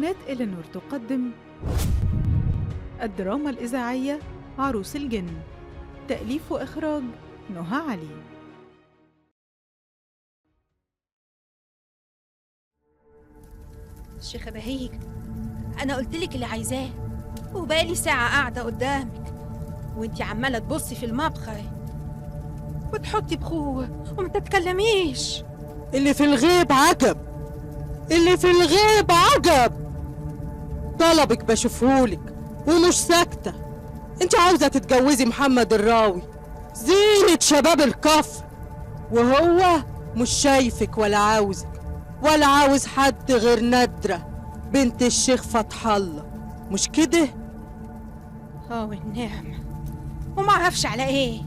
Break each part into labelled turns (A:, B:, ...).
A: قناة إلينور تقدم الدراما الإذاعية عروس الجن، تأليف وإخراج نهى علي.
B: شيخة بهيج، أنا قلتلك اللي عايزاه وبقالي ساعة قاعدة قدامك وانتي عمالة تبصي في المطبخ وتحطي بخوة وما تتكلميش.
C: اللي في الغيب عجب، اللي في الغيب عجب. طلبك بشوفهولك ومش ساكتة. انت عاوزة تتجوزي محمد الراوي زينة شباب الكفر، وهو مش شايفك ولا عاوزك ولا عاوز حد غير نادرة بنت الشيخ فتح الله، مش كده؟
B: والنعمة، وما عرفش على ايه،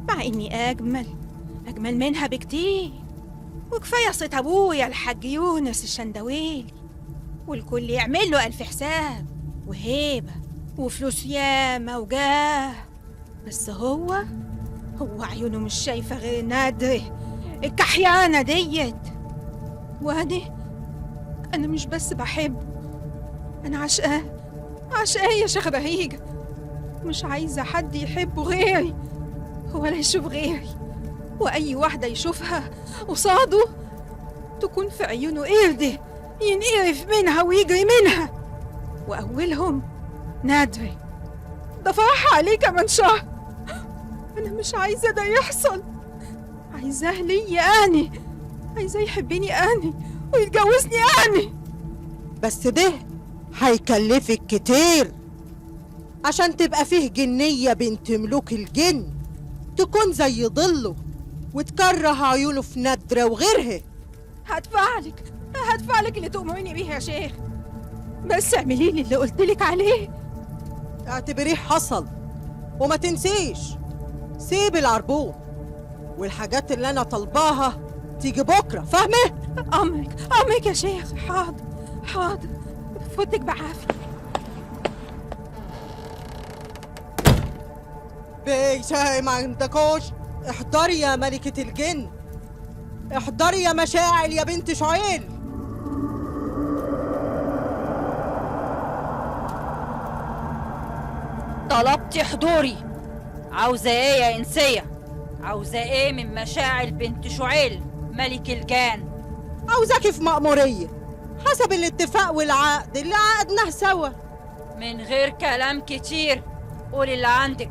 B: مع اني اجمل منها بكتير، وكفاية صيت ابويا الحاج يونس الشندويلي، والكل يعمل له 1000 حساب وهيبة وفلوس ياما وجاه، بس هو عيونه مش شايفة غير نادرة الكحيانة ديت. أنا مش بس بحبه، أنا عشقاه يا شيخة بهيجة. مش عايزة حد يحبه غيري ولا يشوف غيري، وأي واحدة يشوفها قصاده تكون في عيونه قردة ينقرف منها ويجري منها، وأولهم نادرة. ده فرح عليه كمان شهر. أنا مش عايزة ده يحصل، عايزاه ليا أنا، عايزاه يحبني أنا ويتجوزني أنا.
C: بس ده هيكلفك كتير عشان تبقى فيه جنية بنت ملوك الجن تكون زي ضله وتكره عيونه في نادرة وغيرها.
B: هدفعلك اللي تؤمريني بيه يا شيخ، بس اعمليلي اللي قلتلك عليه.
C: اعتبريه حصل، وما تنسيش سيب العربون والحاجات اللي انا طلباها تيجي بكرة، فاهمة؟
B: أمرك يا شيخ. حاضر فوتك بعافية.
C: بيشاي ما عندكوش. احضري يا ملكة الجن، احضري يا مشاعل يا بنت شعيل.
D: طلبتي حضوري. عاوزة ايه يا انسية؟ عاوزة ايه من مشاعل بنت شعيل ملك الجان؟
C: عاوزاكي في مأمورية حسب الاتفاق والعقد اللي عقدناه سوا.
D: من غير كلام كتير، قولي اللي عندك.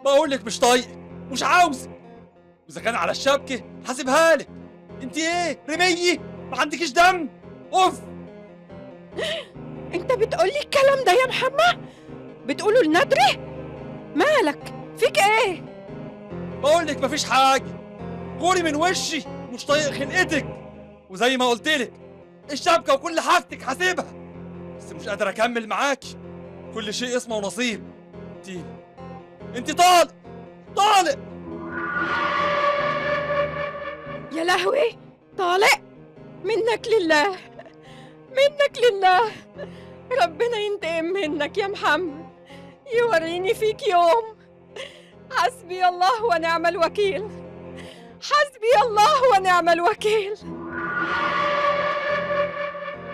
E: بقولك مش طايقك، مش عاوزك، واذا كان على الشبكه حاسبها لك. انت ايه رميه؟ ما عندكيش دم؟ اوف.
B: انت بتقولي الكلام ده يا محمد؟ بتقوله لنادرة؟ مالك؟ فيك ايه؟
E: بقولك مفيش حاجه، غوري من وشي، مش طايق خلقتك، وزي ما قلتلك الشبكه وكل حاجتك حاسبها، بس مش قادر اكمل معاكي. كل شيء اسمه ونصيب. انت طالق.
B: يا لهوي، طالق؟ منك لله، ربنا ينتقم منك يا محمد، يوريني فيك يوم. حسبي الله ونعم الوكيل، حسبي الله ونعم الوكيل.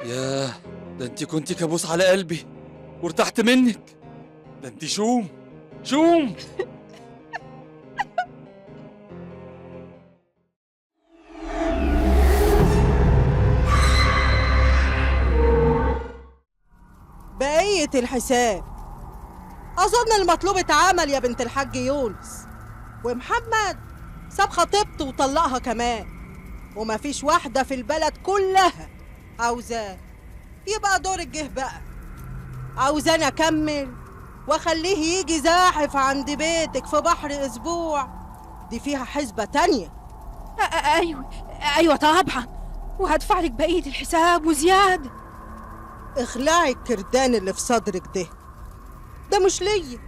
E: ياه، ده انت كنتي كابوس على قلبي وارتحت منك. ده انت شوم.
C: بقية الحساب أظن المطلوب اتعمل يا بنت الحاج يونس، ومحمد ساب خطيبته وطلقها كمان، ومفيش واحدة في البلد كلها عاوزاه. يبقى دورك جه بقى، عاوزاني أكمل وأخليه يجي زاحف عند بيتك في بحر أسبوع؟ دي فيها حسبة تانية.
B: أيوة طبعا، وهدفعلك بقية الحساب وزيادة.
C: اخلعي الكردان اللي في صدرك ده مش ليا،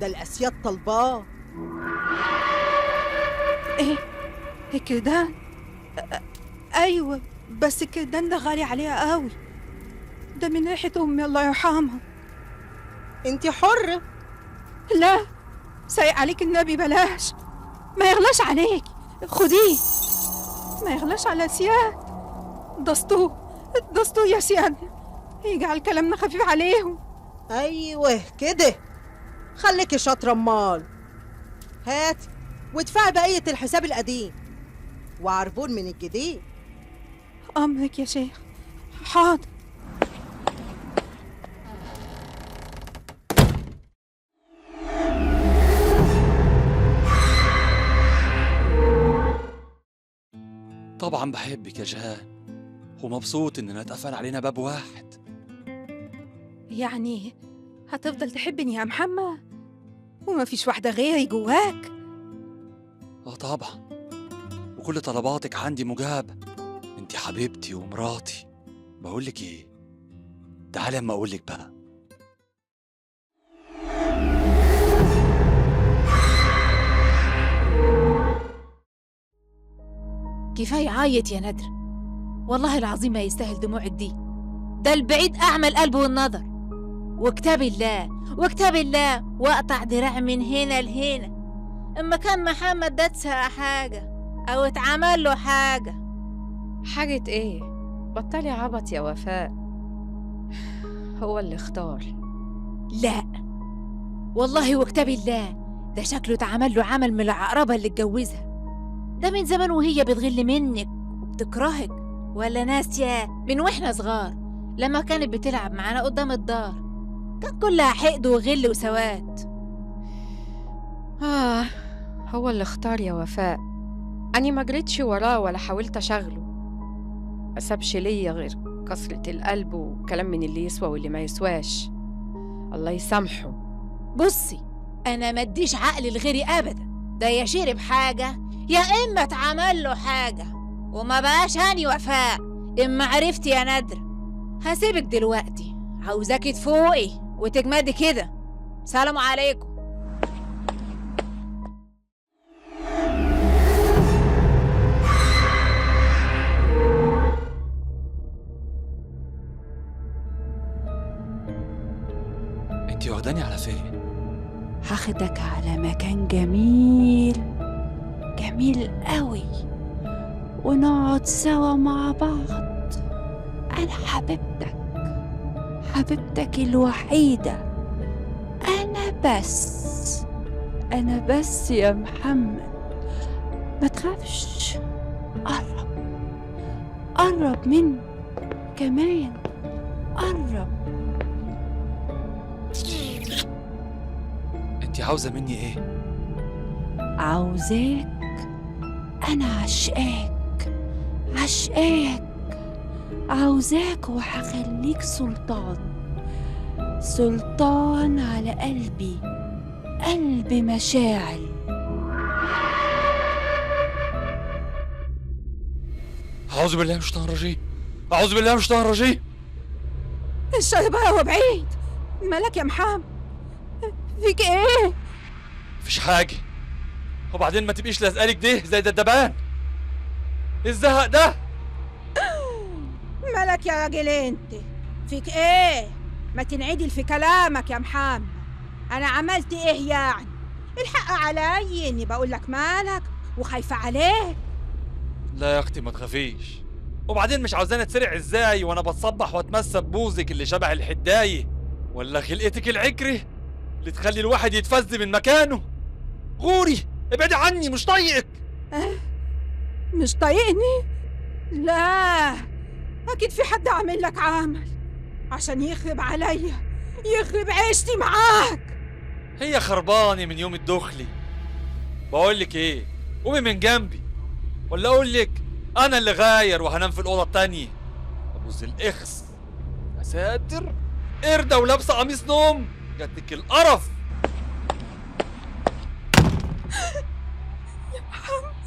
C: ده الأسياد طلباه.
B: ايه الكردان؟ ايوه، بس الكردان ده غالي عليها قوي، ده من ريحة امي الله يرحمها.
C: انت حرة،
B: لا، سايق عليك النبي بلاش، ما يغلاش عليك، خديه، ما يغلاش على سياد. دستو يا سياد، يجعل كلامنا خفيف عليهم.
C: ايوه كده، خليكي شاطره امال. هاتي وادفعي بقيه الحساب القديم وعربون من الجديد.
B: امرك يا شيخ. حاضر.
E: طبعا بحبك يا جهان، ومبسوط إننا اتقفل علينا باب واحد.
B: يعني هتفضل تحبني يا محمد وما فيش واحدة غيري جواك؟
E: طبعا، وكل طلباتك عندي مجابة. انت حبيبتي ومراتي. بقولك ايه، تعالي اما اقولك بقى.
D: كفاية عايت يا ندر، والله العظيم ما يستاهل دموعك دي. ده البعيد أعمى القلب والنظر. وكتاب الله واقطع دراع من هنا لهنا اما كان محمد ده اتسرق حاجة او اتعمل له حاجة.
F: حاجة ايه؟ بطلي عبط يا وفاء، هو اللي اختار.
D: لا والله وكتاب الله، ده شكله اتعمل له عمل من العقربة اللي اتجوزها. ده من زمان وهي بتغل منك وبتكرهك، ولا ناسية من واحنا صغار لما كانت بتلعب معانا قدام الدار، كان كلها حقد وغل وسواد.
F: هو اللي اختار يا وفاء، أني ما جريتش وراه ولا حاولت أشغله، ما سابش ليا غير كسرة القلب وكلام من اللي يسوى واللي ما يسواش. الله يسامحه.
D: بصي، أنا ما اديش عقل لغيري أبدا، ده يا شرب حاجة يا إما اتعمل له حاجة، وما بقاش هاني وفاء. إما عرفتي يا ندر، هسيبك دلوقتي، عاوزاكي تفوقي وتجمدي كده. سلام عليكم.
E: انتي واخداني على فين؟
D: هاخدك على مكان جميل قوي، ونقعد سوا مع بعض. أنا حبيبتك الوحيدة. أنا بس يا محمد، ما تخافش. قرب مني كمان، قرب.
E: انتي عاوزة مني ايه؟
D: عاوزاك، أنا عشقاك، عاوزاك وهخليك سلطان على قلبي مشاعل.
E: أعوذ بالله من الشيطان الرجيم.
B: الشر بقى هو بعيد. مالك يا محمد؟ فيك ايه؟
E: مفيش حاجة، وبعدين ما تبقيش لازقالك ده زي الدبان. الزهق ده.
B: مالك يا راجل انت؟ فيك ايه؟ ما تنعدل في كلامك يا محمد. انا عملت ايه يعني؟ الحق علي اني بقول لك مالك وخايفه عليك.
E: لا يا اختي ما تخافيش، وبعدين مش عاوزاني اتسرع ازاي وانا بتصبح واتمسى ببوزك اللي شبه الحدايه، ولا خلقتك العكره اللي تخلي الواحد يتفز من مكانه. غوري، ابعدي عني، مش طايقك.
B: مش طايقني؟ لا، اكيد في حد عامل لك عمل عشان يخرب عليا، يخرب عيشتي معاك.
E: هي خربانه من يوم الدخلي. بقولك ايه، قومي من جنبي، ولا اقولك انا اللي غاير وهنام في الاوضه التانيه. ابوظ الاخس. يا ساتر، قرده ولابسه قميص نوم، جاتك القرف.
B: يا محمد.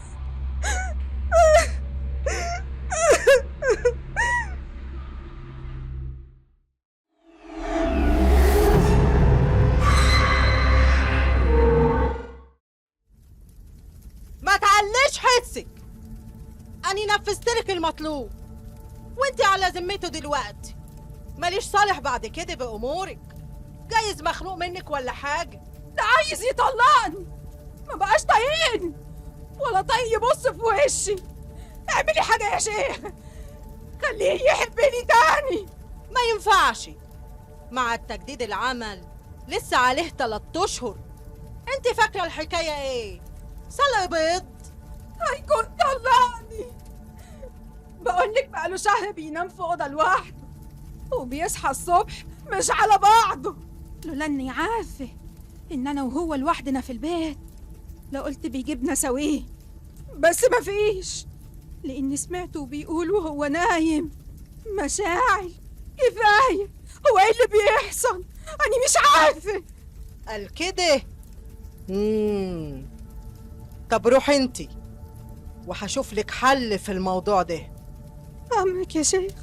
C: ما تعليش حسك، أني نفذتلك المطلوب وانت على ذمته دلوقتي. ماليش صالح بعد كده بأمورك، جايز مخنوق منك ولا حاجة.
B: ده عايز يطلقني، ما بقاش طايقني ولا طايق يبص في وشي. اعملي حاجة يا شيخ، خليه يحبني تاني.
C: ما ينفعش، مع التجديد العمل لسه عليه 3 اشهر. انت فاكره الحكايه ايه؟ صلاة بيض.
B: هيكون طلقني. بقولك بقاله شهر بينام في اوضه لوحده وبيصحى الصبح مش على بعضه. لولا اني عارفه ان انا وهو لوحدنا في البيت لقلت بيجيبنا سويه، بس مفيش، لاني سمعته بيقول وهو نايم: مشاعل كفايه، هو ايه اللي بيحصل؟ انا مش عارفه.
C: قال كده. طب روحي انتي وهشوف لك حل في الموضوع ده.
B: امرك يا شيخ.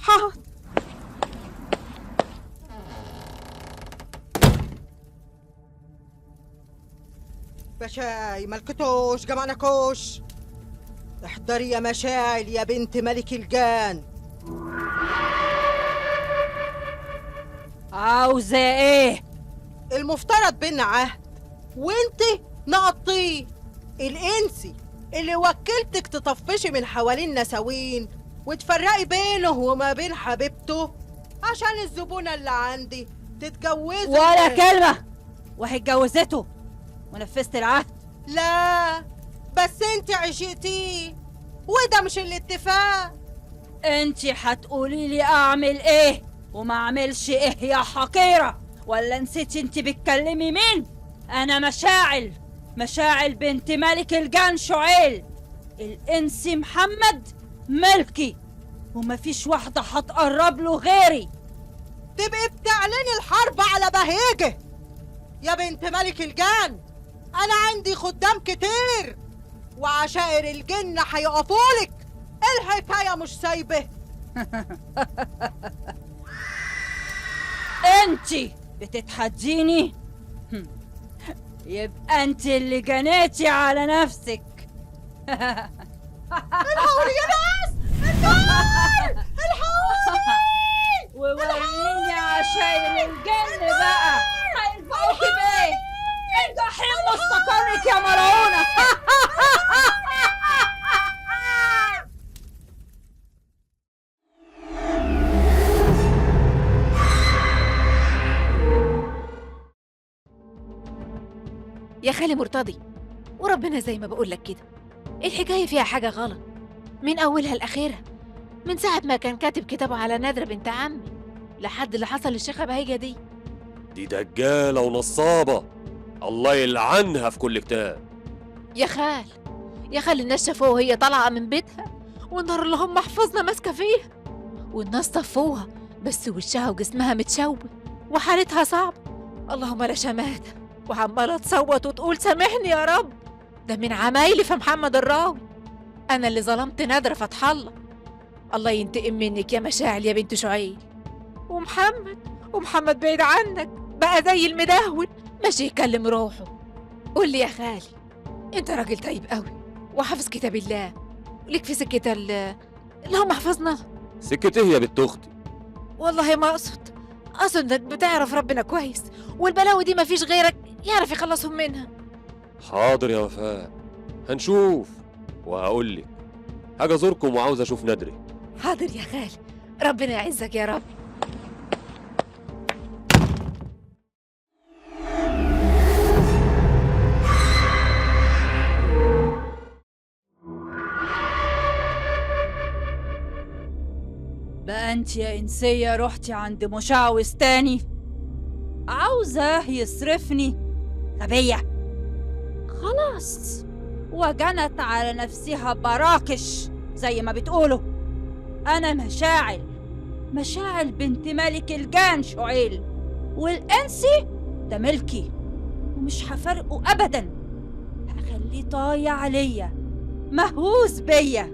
B: حاضر.
C: مشاي ملكتوش جمعنا كوش. احضري يا مشاعل يا بنت ملك الجان.
D: عاوزة ايه؟
C: المفترض بينا عهد وانت نقضيه. الانسي اللي وكلتك تطفشي من حوالين نساوين وتفرقي بينه وما بين حبيبته عشان الزبونة اللي عندي تتجوزه.
D: ولا كلمة، وهي اتجوزته ونفذت العهد.
C: لا بس انت عشقتيه وده مش الاتفاق.
D: انتي هتقولي لي اعمل ايه وما اعملش ايه يا حقيرة؟ ولا نسيتي انتي بتكلمي مين؟ انا مشاعل بنت ملك الجان شعيل. الانسي محمد ملكي ومفيش واحدة هتقرب له غيري.
C: تبقي بتعلني الحرب على بهيجة يا بنت ملك الجان. انا عندي خدام كتير وعشائر الجن هيقفولك. الحكاية مش سايبة.
D: انتي بتتحديني؟ يبقى انتي اللي جنيتي على نفسك.
C: الحقوني يا ناس، النار، الحقوني.
D: ووريني عشاير الجن بقى هينفعوكي بايه؟ الجحيم مستقرك يا ملعونة.
G: يا خالي مرتضي، وربنا زي ما بقولك كده الحكاية فيها حاجة غلط من أولها لآخرها، من ساعة ما كان كاتب كتابه على نادرة بنت عمي لحد اللي حصل للشيخة بهيجة
H: دي دجالة ونصابة، الله يلعنها في كل كتاب.
G: يا خال الناس شافوها وهي طالعة من بيتها والنار اللي هم حفظنا ماسكة فيها، والناس طفوها بس وشها وجسمها متشوه وحالتها صعبة. اللهم لا شماتة، وعمالة تصوت وتقول سامحني يا رب، ده من عمايلي في محمد الراوي. أنا اللي ظلمت نادرة فتح الله ينتقم منك يا مشاعل يا بنت شعيل. ومحمد بعيد عنك بقى زي المدهون ماشي يكلم روحه. قول لي يا خالي، انت راجل طيب قوي وحافظ كتاب الله وليك في سكة اللي هم حفظنا.
H: سكة ايه يا بنت اختي؟
G: والله ما اقصد انك بتعرف ربنا كويس، والبلاوي دي مفيش غيرك يعرف يخلصهم منها.
H: حاضر يا وفاء، هنشوف وهقولك. حاجة ازوركم وعاوز اشوف نادري.
G: حاضر يا خالي، ربنا يعزك يا رب.
D: بقى انت يا إنسية رحتي عند مشعوذ تاني عاوزة يصرفني؟ غبية خلاص، وجنت على نفسها براكش زي ما بتقولوا. أنا مشاعل بنت ملك الجان شعيل، والإنسي ده ملكي ومش هفرقه أبدا. هخليه طايع عليا مهووس بيا،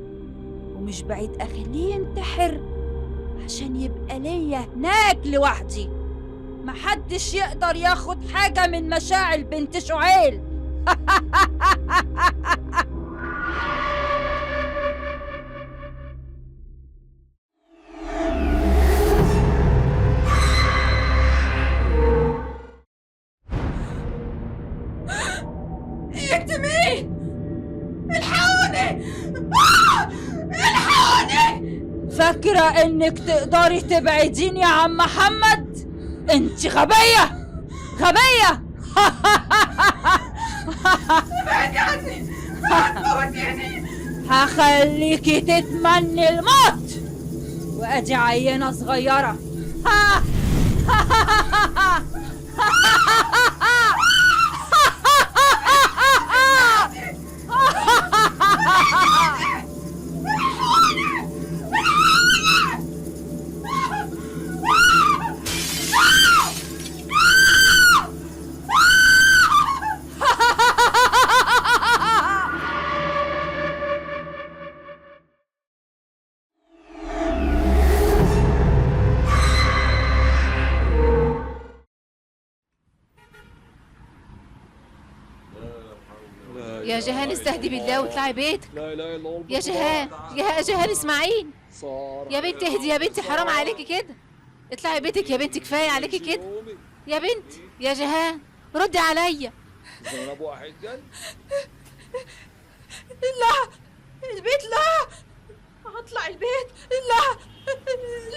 D: ومش بعيد أخليه ينتحر عشان يبقى ليا هناك لوحدي. محدش يقدر ياخد حاجة من مشاعل بنت شعيل.
B: انت مين؟ الحقوني! الحقوني!
G: فاكرة انك تقدري تبعديني يا عم محمد؟ انت غبية غبية.
B: ابعدي عني! هتموتيني!
G: هخليكي تتمني الموت، وادي عينة صغيرة.
D: يا جيهان استهدي بالله واطلعي بيتك.
H: لا اله الا الله.
D: يا جيهان، يا جيهان اسمعيني. يا بنتي اهدي يا بنتي، حرام عليكي كده. اطلعي بيتك يا بنتي، كفايه عليكي كده. يا بنتي يا جيهان ردي عليا.
H: ضرب واحد جن.
B: لا، البيت لا، هطلع البيت. لا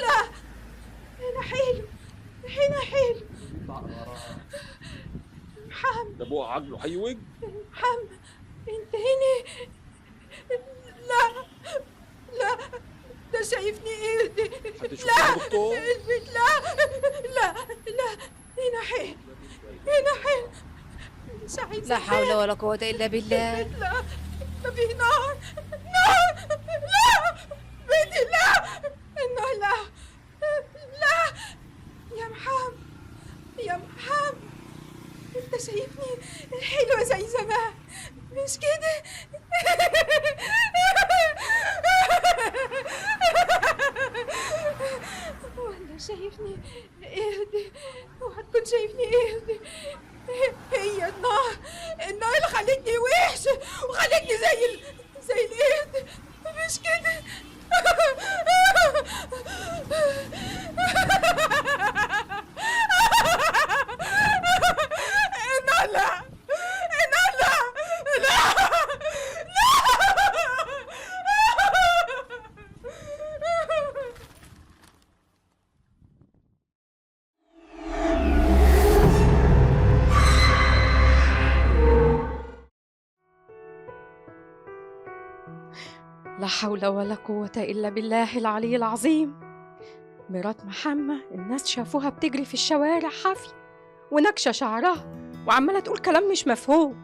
B: لا، هنا حلو، هنا حلو. محمد،
H: ده ابوه عقله هيوج.
B: محمد انت هنا؟ لا لا، ده شايفني ايدي. لا البيت لا لا لا، هنا حلو، هنا حلو. مش عايزة
D: لا حول ولا قوه الا بالله.
B: لا، ده فيه نار، نار. لا بيتي، لا، النار لا لا. يا محمد، يا محمد، انت شايفني حلوة زي زمان مش كده؟ ولا شايفني اهدي؟ وهتكون شايفني اهدي؟ هي النار، النار اللي خلتني وحش وخلتني زي الاهد مش كده؟ النار لا، النار لا لا
F: لا حول ولا قوة إلا بالله العلي العظيم. مرات محمد الناس شافوها بتجري في الشوارع حافي ونكشة شعرها وعمالة تقول كلام مش مفهوم،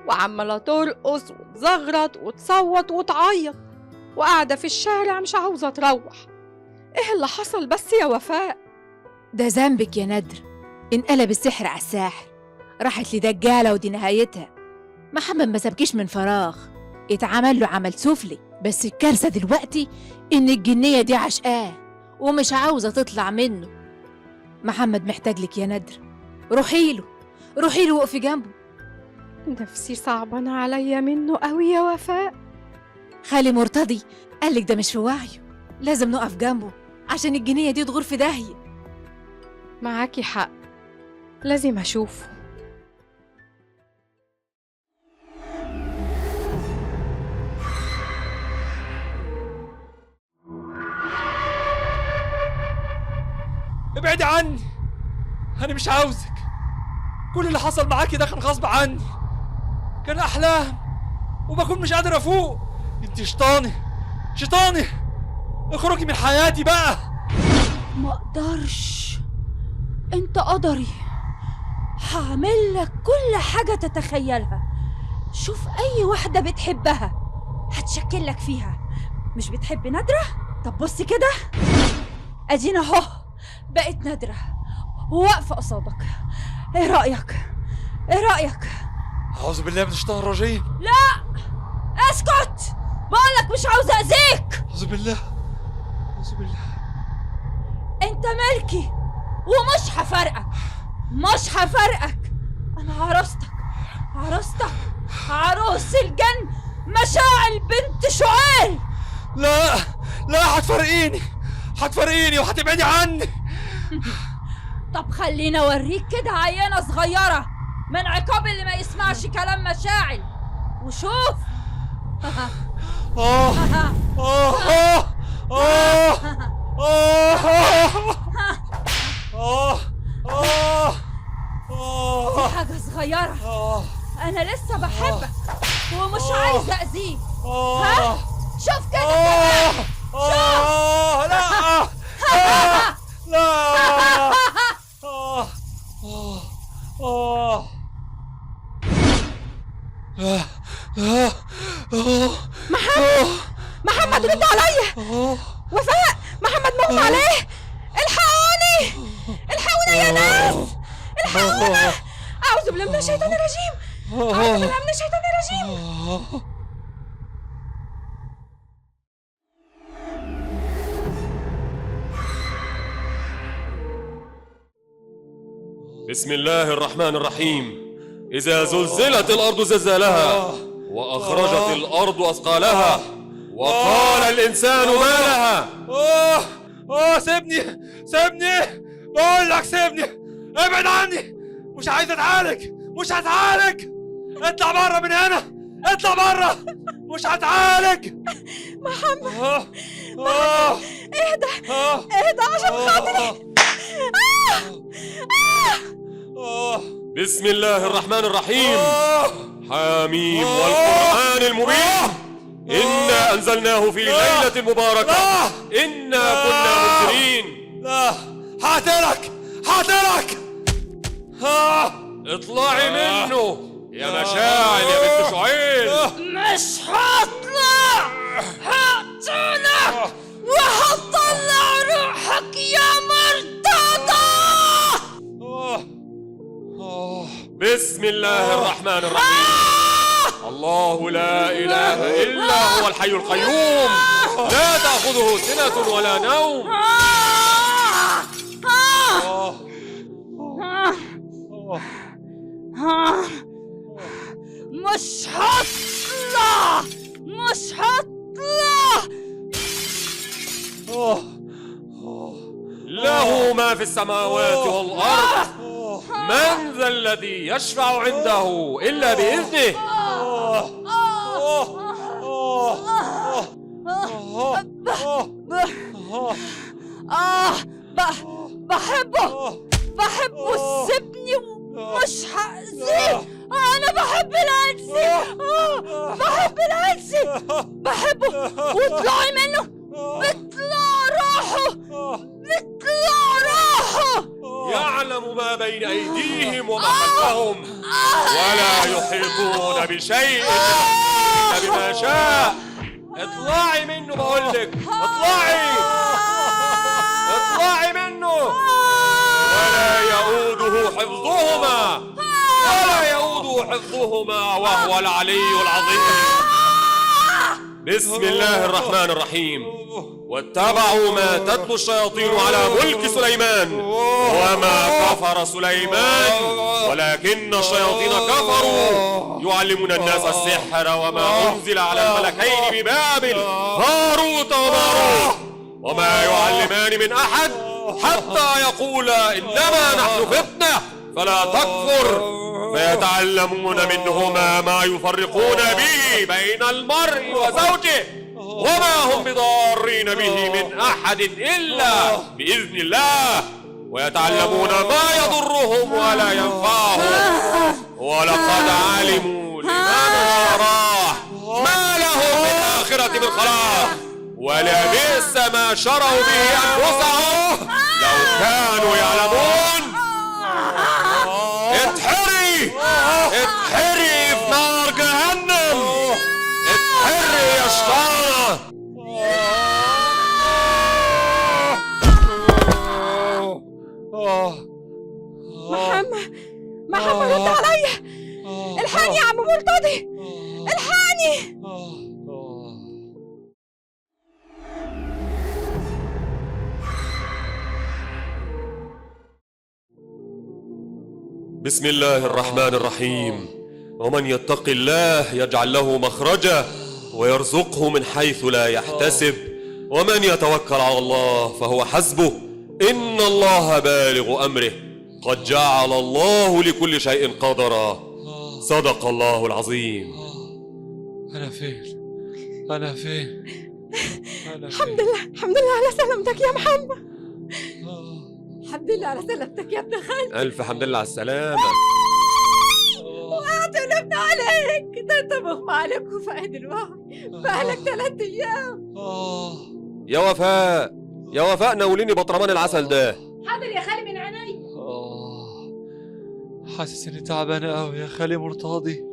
F: وعمالة ترقص وتزغرط وتصوت وتعيط، وقاعدة في الشارع مش عاوزة تروح. إيه اللي حصل بس يا وفاء؟
D: ده ذنبك يا ندر، انقلب السحر على الساحر، راحت لدجالة ودي نهايتها. محمد ما سابكيش من فراغ، اتعمل له عمل سفلي، بس الكارثة دلوقتي إن الجنية دي عشقاه ومش عاوزة تطلع منه. محمد محتاج لك يا ندر، روحيله روحيله وقفي جنبه.
F: نفسي صعبانة عليا منه قوي يا وفاء.
D: خالي مرتضي قالك ده مش في وعيه، لازم نقف جنبه عشان الجنية دي تغور في داهية.
F: معاكي حق، لازم أشوفه.
E: ابعدي عني، أنا مش عاوزك. كل اللي حصل معاكي ده كان غصب عني، كان أحلام وبكون مش قادر أفوق. أنت شيطاني، شيطاني، اخرجي من حياتي بقى.
G: ما اقدرش، انت قدري، هعمل لك كل حاجة تتخيلها. شوف اي واحدة بتحبها هتشكل لك فيها. مش بتحب نادرة؟ طب بصي كده، ادينا اهو بقت نادرة وواقفة قصادك. ايه رأيك؟ ايه رأيك؟
E: أعوذ بالله من الشيطان الرجيم.
G: لا اسكت، بقولك مش عاوزة اذيك.
E: أعوذ بالله، أعوذ بالله.
G: انت ملكي ومش هفرقك، مش هفرقك. انا عروستك، عروستك، عروس الجن مشاعل بنت شعيل.
E: لا لا، هتفرقيني، هتفرقيني وهتبعدي عني.
G: طب خليني اوريك كده عينة صغيرة من عقاب اللي ما يسمعش كلام مشاعل. وشوف دي حاجة صغيرة، أنا لسه بحبك ومش عايزة أذيك. ها؟ شوف كده كمان. شوف.
B: محمد رد عليا. وفاء، محمد مغمى عليه. الحقوني الحقونا يا ناس، الحقونا. أعوذ بالله من الشيطان الرجيم، أعوذ بالله من الشيطان الرجيم.
H: بسم الله الرحمن الرحيم. إذا زلزلت الأرض زلزالها وأخرجت الأرض أثقالها وقال الإنسان ما لها.
E: سيبني سيبني، بقول لك سيبني، ابعد عني، مش عايز اتعالج، مش هتعالج، اطلع بره من هنا، اطلع بره، مش هتعالج.
B: محمد اهدى اهدى عشان خاطري.
H: بسم الله الرحمن الرحيم. حاميم والقرآن المبين، إنا أنزلناه في ليلة مباركة، إنا كنا منذرين.
E: لا، هقتلك هقتلك.
H: اطلعي منه يا مشاعل يا بنت شعيل.
G: مش هطلع، هقتلك وهطلع روحك يا مرتضى.
H: بسم الله الرحمن الرحيم. الله لا إله إلا هو الحي القيوم، لا تأخذه سنة ولا نوم.
G: مش هطلع، مش هطلع.
H: له ما في السماوات والأرض، من ذا الذي يشفع عنده إلا بإذنه.
G: بحبه، سيبني ومش هأذيه. أنا بحب العدسي، بحب العدسي، بحبه. واطلعي منه، بيطلع روحه، بيطلع روحه.
H: يعلم ما بين أيديهم وما خلفهم، ولا يحيطون بشيء إلا بما شاء. اطلعي منه بقولك، اطلعي اطلعي منه. ولا يؤوده حفظهما، ولا يؤوده حفظهما وهو العلي العظيم. بسم الله الرحمن الرحيم. واتبعوا ما تتلو الشياطين على ملك سليمان، وما كفر سليمان ولكن الشياطين كفروا يعلمون الناس السحر وما أنزل على الملكين ببابل هاروت وماروت وما يعلمان من أحد حتى يقولا إنما نحن فتنة فلا تكفر، فيتعلمون منهما ما يفرقون به بين المرء وزوجه وما هم بضارين به من أحد إلا بإذن الله، ويتعلمون ما يضرهم ولا ينفعهم، ولقد علموا لمن اشتراه ما له في الآخرة من خلاق، ولبئس ما شروا به أنفسهم لو كانوا يعلمون. اتحري اتحري في نار جهنم، اتحري يا شيطانة.
B: محمد رد عليا. الحقني يا عم مرتضي، الحقني.
H: بسم الله الرحمن الرحيم. ومن يتق الله يجعل له مخرجا ويرزقه من حيث لا يحتسب، ومن يتوكل على الله فهو حسبه، إن الله بالغ أمره، قد جعل الله لكل شيء قدرا. صدق الله العظيم.
E: أنا فين؟ أنا فين؟
B: الحمد لله الحمد لله على سلامتك يا محمد.
G: الحمد لله على سلامتك يا ابن خالتي.
H: ألف حمد لله على السلامة.
G: اعتمدنا عليك، ده انت مغمى عليك وفاقد الوعي بقالك 3 أيام.
H: يا وفاء، يا وفاء ناوليني بطرمان العسل ده.
G: حاضر يا خالي من عيني.
E: حاسس إني تعبان أوي يا خالي مرتضي.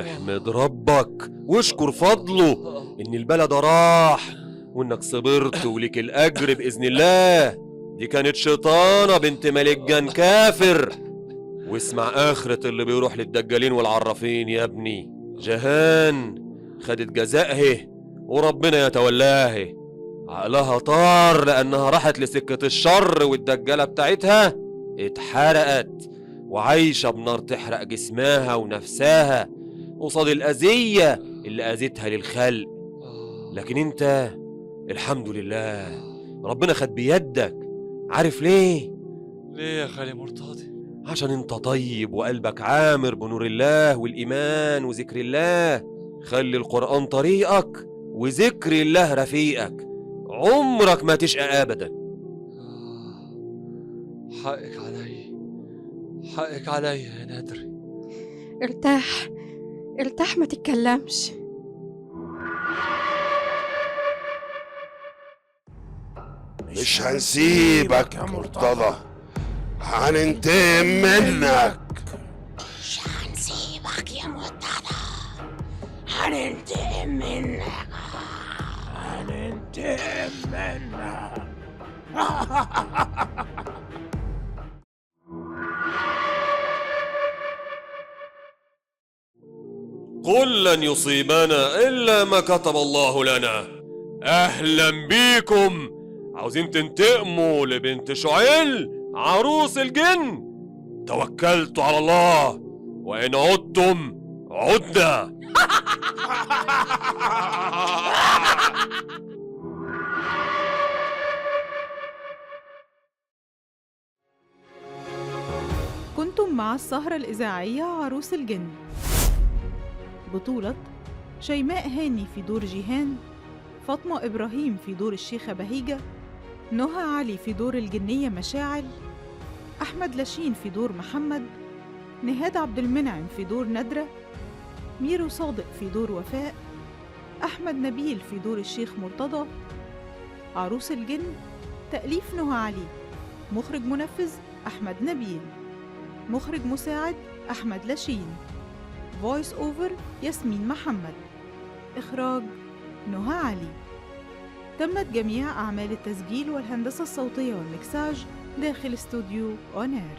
H: احمد ربك واشكر فضله إن البلد راح وإنك صبرت وليك الأجر بإذن الله. دي كانت شيطانة بنت ملجان كافر. واسمع آخرة اللي بيروح للدجالين والعرافين يا ابني. جهان خدت جزائه وربنا يتولاها. عقلها طار لأنها راحت لسكة الشر، والدجالة بتاعتها اتحرقت وعايشة بنار تحرق جسمها ونفسها قصاد الأذية اللي أذيتها للخلق. لكن انت الحمد لله ربنا خد بيدك. عارف ليه؟
E: ليه يا خالي مرتضي؟
H: عشان انت طيب وقلبك عامر بنور الله والإيمان وذكر الله. خلي القرآن طريقك وذكر الله رفيقك، عمرك ما تشقى أبدا.
E: حقك علي، حقك علي يا نادري.
B: ارتاح ارتاح ما تتكلمش.
I: مش هنسيبك يا مرتضى، هننتقم منك.
J: مش هنسيبك يا مرتضى، هننتقم منك.
I: هننتقم منك.
H: قل لن يصيبنا إلا ما كتب الله لنا. أهلا بيكم. عاوزين تنتقموا لبنت شعيل عروس الجن؟ توكلتوا على الله، وإن عدتم عدنا.
A: كنتم مع السهرة الإذاعية عروس الجن، بطولة شيماء هاني في دور جيهان، فاطمة إبراهيم في دور الشيخة بهيجة، نهى علي في دور الجنية مشاعل، أحمد لاشين في دور محمد، نهاد عبد المنعم في دور ندرة، ميرو صادق في دور وفاء، أحمد نبيل في دور الشيخ مرتضى. عروس الجن تأليف نهى علي، مخرج منفذ أحمد نبيل، مخرج مساعد أحمد لاشين، فويس أوفر ياسمين محمد، إخراج نهى علي. تمت جميع أعمال التسجيل والهندسة الصوتية والمكساج داخل استوديو أون إير.